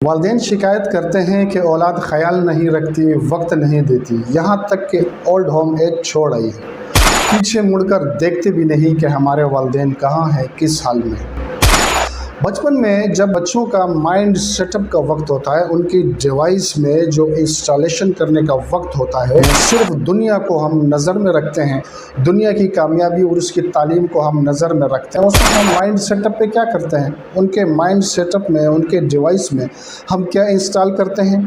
والدین شکایت کرتے ہیں کہ اولاد خیال نہیں رکھتی، وقت نہیں دیتی، یہاں تک کہ اولڈ ہوم ایج چھوڑ آئی ہے۔ پیچھے مڑ کر دیکھتے بھی نہیں کہ ہمارے والدین کہاں ہیں، کس حال میں۔ بچپن میں جب بچوں کا مائنڈ سیٹ اپ کا وقت ہوتا ہے، ان کی ڈیوائس میں جو انسٹالیشن کرنے کا وقت ہوتا ہے، صرف دنیا کو ہم نظر میں رکھتے ہیں، دنیا کی کامیابی اور اس کی تعلیم کو ہم نظر میں رکھتے ہیں۔ اس میں ہم مائنڈ سیٹ اپ پہ کیا کرتے ہیں؟ ان کے مائنڈ سیٹ اپ میں، ان کے ڈیوائس میں ہم کیا انسٹال کرتے ہیں؟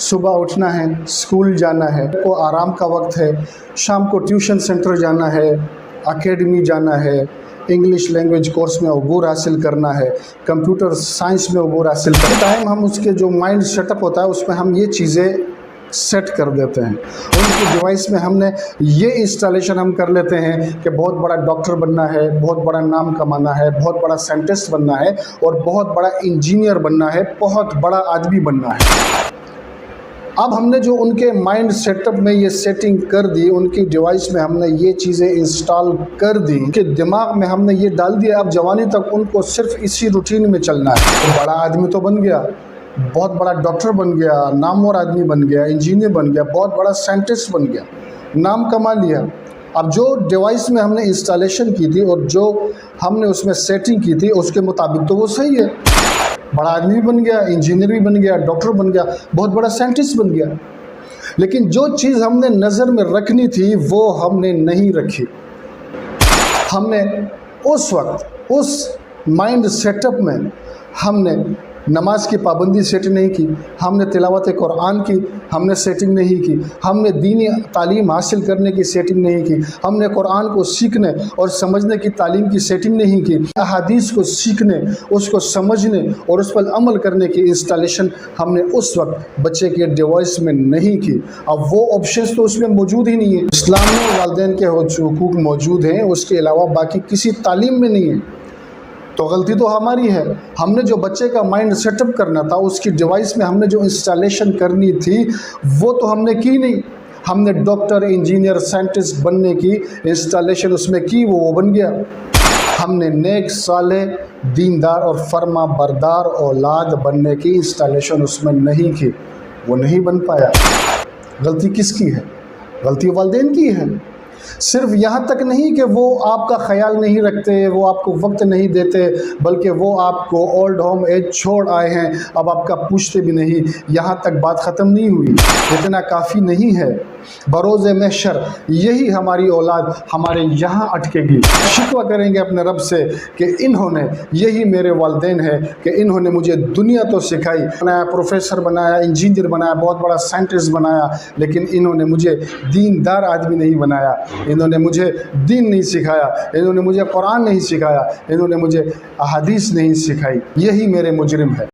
صبح اٹھنا ہے، اسکول جانا ہے، کو آرام کا وقت ہے، شام کو ٹیوشن سینٹر جانا ہے، اکیڈمی جانا ہے، انگلش لینگویج کورس میں عبور حاصل کرنا ہے، کمپیوٹر سائنس میں عبور حاصل کرنا ہے۔ ٹائم ہم اس کے جو مائنڈ سیٹ اپ ہوتا ہے اس میں ہم یہ چیزیں سیٹ کر دیتے ہیں۔ ان کی ڈیوائس میں ہم نے یہ انسٹالیشن ہم کر لیتے ہیں کہ بہت بڑا ڈاکٹر بننا ہے، بہت بڑا نام کمانا ہے، بہت بڑا سائنٹسٹ بننا ہے، اور بہت بڑا انجینئر بننا ہے، بہت بڑا آدمی بننا ہے۔ اب ہم نے جو ان کے مائنڈ سیٹ اپ میں یہ سیٹنگ کر دی، ان کی ڈیوائس میں ہم نے یہ چیزیں انسٹال کر دی کہ دماغ میں ہم نے یہ ڈال دیا، اب جوانی تک ان کو صرف اسی روٹین میں چلنا ہے۔ تو بڑا آدمی تو بن گیا، بہت بڑا ڈاکٹر بن گیا، نامور آدمی بن گیا، انجینئر بن گیا، بہت بڑا سائنٹسٹ بن گیا، نام کما لیا۔ اب جو ڈیوائس میں ہم نے انسٹالیشن کی تھی اور جو ہم نے اس میں سیٹنگ کی تھی اس کے مطابق تو وہ صحیح ہے، بڑا آدمی بن گیا، انجینئر بھی بن گیا، ڈاکٹر بن گیا، بہت بڑا سائنٹسٹ بن گیا۔ لیکن جو چیز ہم نے نظر میں رکھنی تھی وہ ہم نے نہیں رکھی۔ ہم نے اس وقت اس مائنڈ سیٹ اپ میں ہم نے نماز کی پابندی سیٹ نہیں کی، ہم نے تلاوت قرآن کی ہم نے سیٹنگ نہیں کی، ہم نے دینی تعلیم حاصل کرنے کی سیٹنگ نہیں کی، ہم نے قرآن کو سیکھنے اور سمجھنے کی تعلیم کی سیٹنگ نہیں کی، احادیث کو سیکھنے، اس کو سمجھنے اور اس پر عمل کرنے کی انسٹالیشن ہم نے اس وقت بچے کے ڈیوائس میں نہیں کی۔ اب وہ آپشنز تو اس میں موجود ہی نہیں ہیں۔ اسلام میں والدین کے حقوق موجود ہیں، اس کے علاوہ باقی کسی تعلیم میں نہیں ہے۔ تو غلطی تو ہماری ہے، ہم نے جو بچے کا مائنڈ سیٹ اپ کرنا تھا، اس کی ڈیوائس میں ہم نے جو انسٹالیشن کرنی تھی وہ تو ہم نے کی نہیں۔ ہم نے ڈاکٹر، انجینئر، سائنٹسٹ بننے کی انسٹالیشن اس میں کی، وہ بن گیا۔ ہم نے نیک، صالح، دیندار اور فرما بردار اولاد بننے کی انسٹالیشن اس میں نہیں کی، وہ نہیں بن پایا۔ غلطی کس کی ہے؟ غلطی والدین کی ہے۔ صرف یہاں تک نہیں کہ وہ آپ کا خیال نہیں رکھتے، وہ آپ کو وقت نہیں دیتے، بلکہ وہ آپ کو اولڈ ہوم ایج چھوڑ آئے ہیں، اب آپ کا پوچھتے بھی نہیں۔ یہاں تک بات ختم نہیں ہوئی، اتنا کافی نہیں ہے۔ بروز محشر یہی ہماری اولاد ہمارے یہاں اٹکے گی، شکوہ کریں گے اپنے رب سے کہ انہوں نے، یہی میرے والدین ہیں کہ انہوں نے مجھے دنیا تو سکھائی، بنایا، پروفیسر بنایا، انجینئر بنایا، بہت بڑا سائنٹسٹ بنایا، لیکن انہوں نے مجھے دیندار آدمی نہیں بنایا، انہوں نے مجھے دین نہیں سکھایا، انہوں نے مجھے قرآن نہیں سکھایا، انہوں نے مجھے احادیث نہیں سکھائی۔ یہی میرے مجرم ہے۔